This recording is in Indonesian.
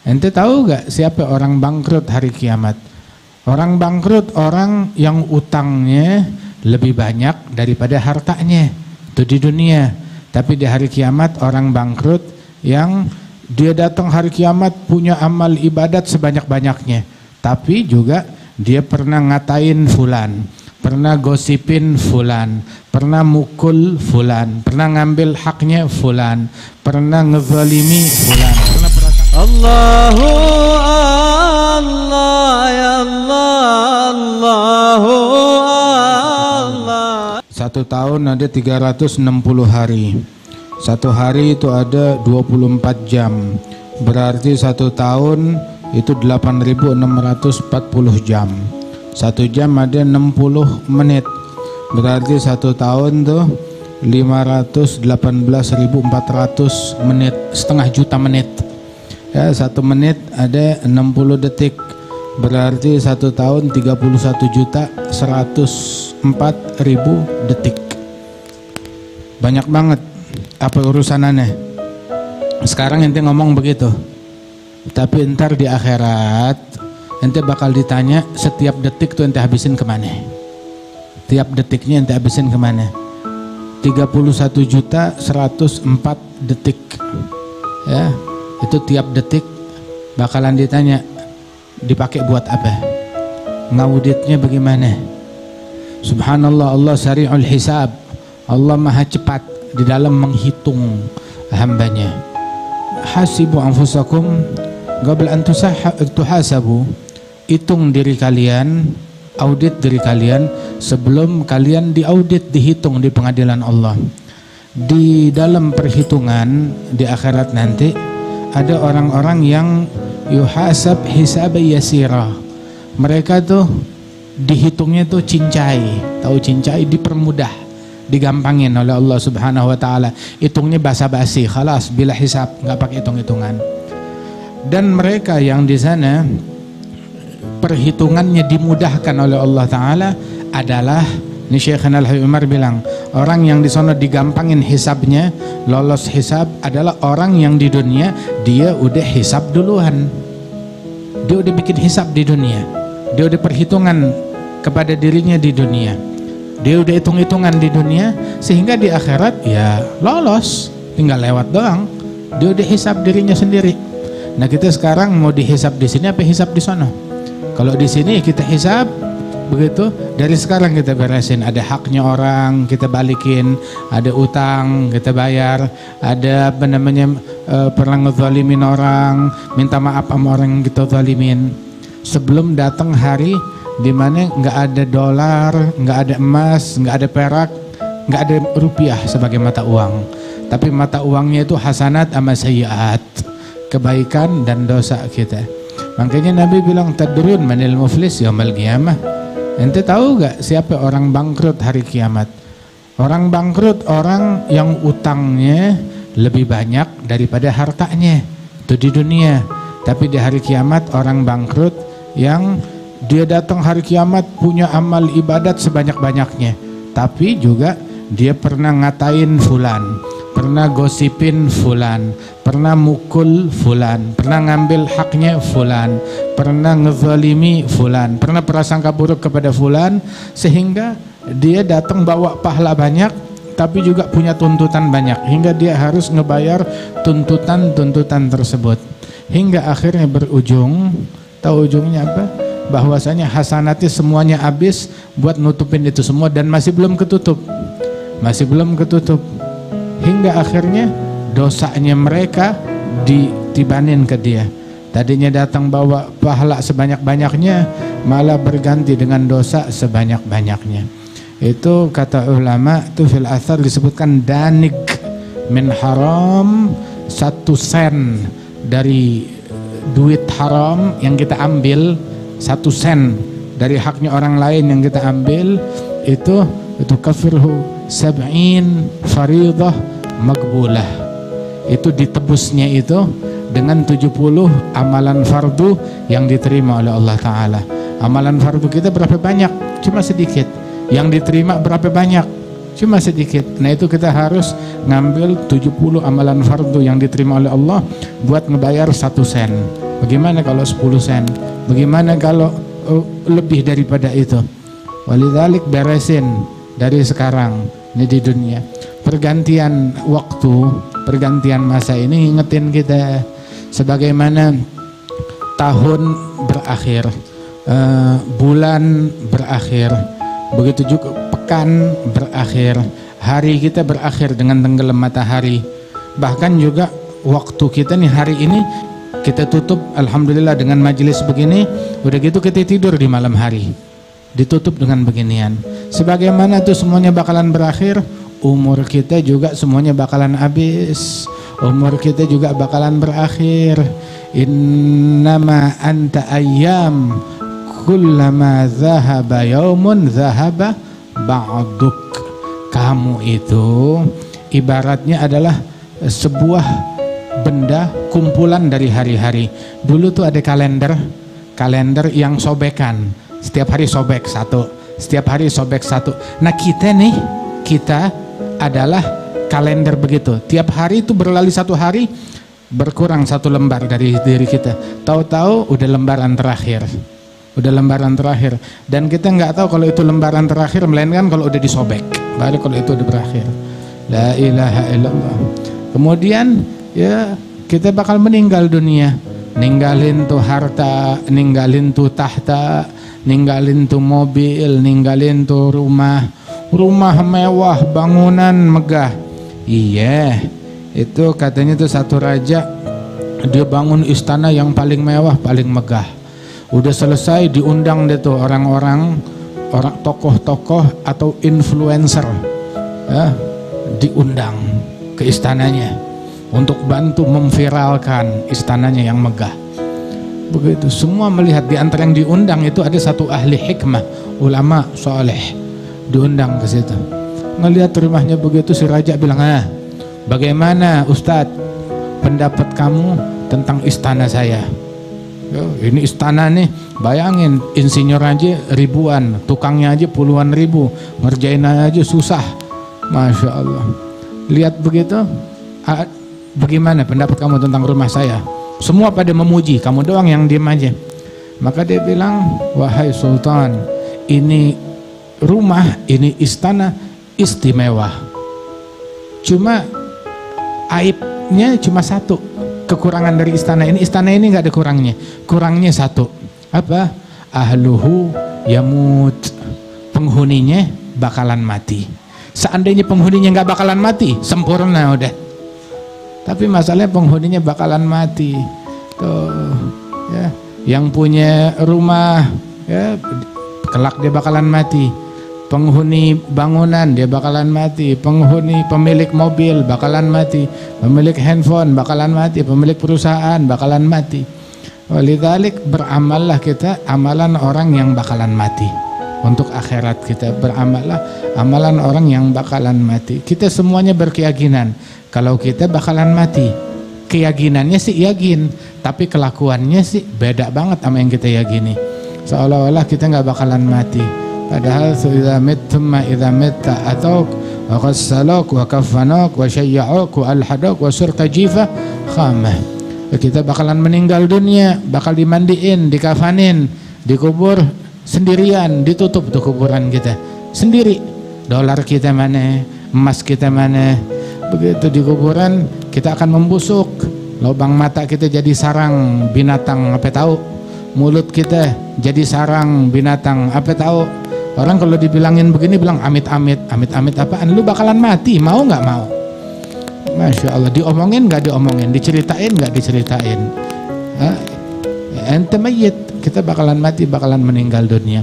Ente tahu gak siapa orang bangkrut hari kiamat? Orang bangkrut orang yang utangnya lebih banyak daripada hartanya. Itu di dunia. Tapi di hari kiamat orang bangkrut yang dia datang hari kiamat punya amal ibadat sebanyak-banyaknya. Tapi juga dia pernah ngatain fulan, pernah gosipin fulan, pernah mukul fulan, pernah ngambil haknya fulan, pernah ngezalimi fulan, pernah Allahu Allah ya Allah, Allahu Allah. Satu tahun ada 360 hari. Satu hari itu ada 24 jam. Berarti satu tahun itu 8.640 jam. Satu jam ada 60 menit. Berarti satu tahun tuh 518.400 menit, setengah juta menit. Ya, 1 menit ada 60 detik. Berarti satu tahun 31.104.000 detik. Banyak banget. Apa urusanannya? Sekarang ente ngomong begitu. Tapi ntar di akhirat ente bakal ditanya setiap detik tuh ente habisin kemana? Tiap detiknya ente habisin kemana? 31.104 detik. Ya. Itu tiap detik bakalan ditanya dipakai buat apa, ngauditnya bagaimana. Subhanallah, Allah sari'ul hisab, Allah maha cepat di dalam menghitung hambanya. Hasibu anfusakum qabla an tuhasabu, hitung diri kalian, audit diri kalian sebelum kalian diaudit, dihitung di pengadilan Allah. Di dalam perhitungan di akhirat nanti ada orang-orang yang yuhasab hisab yasira. Mereka tuh dihitungnya tuh cincai. Tahu cincai? Dipermudah, digampangin oleh Allah Subhanahu wa taala. Hitungnya basa-basi, khalas bila hisab, enggak pakai hitung-hitungan. Dan mereka yang di sana perhitungannya dimudahkan oleh Allah taala adalah, ini Syekhana Al-Habib Umar bilang, orang yang di sana digampangin hisabnya, lolos hisab adalah orang yang di dunia dia udah hisab duluan. Dia udah bikin hisab di dunia. Dia udah perhitungan kepada dirinya di dunia. Dia udah hitung-hitungan di dunia sehingga di akhirat ya lolos, tinggal lewat doang. Dia udah hisab dirinya sendiri. Nah, kita sekarang mau dihisab di sini apa hisab di sana? Kalau di sini kita hisab begitu, dari sekarang kita beresin. Ada haknya orang kita balikin, ada utang kita bayar, ada apa namanya pernah ngezalimin orang, minta maaf sama orang yang kita zalimin. Sebelum datang hari di mana nggak ada dolar, nggak ada emas, nggak ada perak, nggak ada rupiah sebagai mata uang. Tapi mata uangnya itu hasanat sama sayyiat, kebaikan dan dosa kita. Makanya Nabi bilang tadrun manil muflis yaumal qiyamah. Ente tahu gak siapa orang bangkrut hari kiamat? Orang bangkrut orang yang utangnya lebih banyak daripada hartanya. Itu di dunia. Tapi di hari kiamat orang bangkrut yang dia datang hari kiamat punya amal ibadat sebanyak-banyaknya. Tapi juga dia pernah ngatain fulan, pernah gosipin fulan, pernah mukul fulan, pernah ngambil haknya fulan, pernah ngezalimi fulan, pernah prasangka buruk kepada fulan, sehingga dia datang bawa pahala banyak tapi juga punya tuntutan banyak, hingga dia harus ngebayar tuntutan-tuntutan tersebut, hingga akhirnya berujung, tahu ujungnya apa? Bahwasanya hasanatnya semuanya habis buat nutupin itu semua dan masih belum ketutup, hingga akhirnya dosanya mereka ditibanin ke dia. Tadinya datang bawa pahala sebanyak-banyaknya, malah berganti dengan dosa sebanyak-banyaknya. Itu kata ulama, itu fil athar disebutkan danik min haram, 1 sen dari duit haram yang kita ambil, 1 sen dari haknya orang lain yang kita ambil, itu kafirhu 70 faridah maqbulah. Itu ditebusnya itu dengan 70 amalan fardu yang diterima oleh Allah Ta'ala. Amalan fardu kita berapa banyak? Cuma sedikit. Yang diterima berapa banyak? Cuma sedikit. Nah, itu kita harus ngambil 70 amalan fardu yang diterima oleh Allah buat ngebayar 1 sen. Bagaimana kalau 10 sen? Bagaimana kalau lebih daripada itu? Walidzalik beresin dari sekarang ini di dunia. Pergantian waktu, pergantian masa ini ingetin kita sebagaimana tahun berakhir, bulan berakhir, begitu juga pekan berakhir, hari kita berakhir dengan tenggelam matahari. Bahkan juga waktu kita nih hari ini kita tutup alhamdulillah dengan majelis begini, udah gitu kita tidur di malam hari, ditutup dengan beginian. Sebagaimana tuh semuanya bakalan berakhir, umur kita juga semuanya bakalan habis, umur kita juga bakalan berakhir. Innama anta ayyam kullama zahaba yaumun zahaba ba'duk. Kamu itu ibaratnya adalah sebuah benda kumpulan dari hari-hari. Dulu tuh ada kalender yang sobekan, setiap hari sobek satu, setiap hari sobek satu. Nah kita adalah kalender begitu. Tiap hari itu berlalu satu hari, berkurang satu lembar dari diri kita. Tahu-tahu udah lembaran terakhir. Udah lembaran terakhir. Dan kita nggak tahu kalau itu lembaran terakhir, melainkan kalau udah disobek. Baru kalau itu udah berakhir. La ilaha illallah. Kemudian ya kita bakal meninggal dunia. Ninggalin tuh harta, ninggalin tuh tahta, ninggalin tuh mobil, ninggalin tuh rumah mewah, bangunan megah. Iya, itu katanya tuh satu raja dia bangun istana yang paling mewah, paling megah. Udah selesai diundang deh tuh orang tokoh-tokoh atau influencer ya, diundang ke istananya untuk bantu memviralkan istananya yang megah. Begitu semua melihat. Di antara yang diundang itu ada satu ahli hikmah, ulama soleh, diundang ke situ. Ngelihat rumahnya begitu, si raja bilang, bagaimana Ustadz pendapat kamu tentang istana saya? Ini istana nih, bayangin insinyur aja ribuan, tukangnya aja puluhan ribu, ngerjain aja susah. Masya Allah. Lihat begitu, bagaimana pendapat kamu tentang rumah saya? Semua pada memuji, kamu doang yang diem aja. Maka dia bilang, wahai Sultan, ini rumah, ini istana istimewa. Cuma aibnya cuma satu. Kekurangan dari istana ini nggak ada kurangnya. Kurangnya satu. Apa? Ahluhu yamut. Penghuninya bakalan mati. Seandainya penghuninya nggak bakalan mati, sempurna udah. Tapi masalahnya penghuninya bakalan mati. Tuh, ya. Yang punya rumah, ya, kelak dia bakalan mati. Penghuni bangunan dia bakalan mati, pemilik mobil bakalan mati, pemilik handphone bakalan mati, pemilik perusahaan bakalan mati. Walidzalik beramallah kita amalan orang yang bakalan mati. Untuk akhirat kita beramallah amalan orang yang bakalan mati. Kita semuanya berkeyakinan kalau kita bakalan mati. Keyakinannya sih yakin, tapi kelakuannya sih beda banget sama yang kita yakini. Seolah-olah kita nggak bakalan mati. Padahal idza mittum ma idza mitta atauk wa qassaluk wa kafanuk wa syayya'uk wa alhaduk wa surta jifa khamah. Kita bakalan meninggal dunia, bakal dimandiin, dikafanin, dikubur sendirian, ditutup tuh kuburan kita sendiri. Dolar kita mana, emas kita mana. Begitu di kuburan kita akan membusuk. Lubang mata kita jadi sarang binatang, apa tahu? Mulut kita jadi sarang binatang, apa tahu? Orang kalau dibilangin begini bilang amit-amit, amit-amit apaan? Lu bakalan mati, mau nggak mau? Masya Allah, diomongin nggak diomongin, diceritain nggak diceritain. Ente mayit, kita bakalan mati, bakalan meninggal dunia.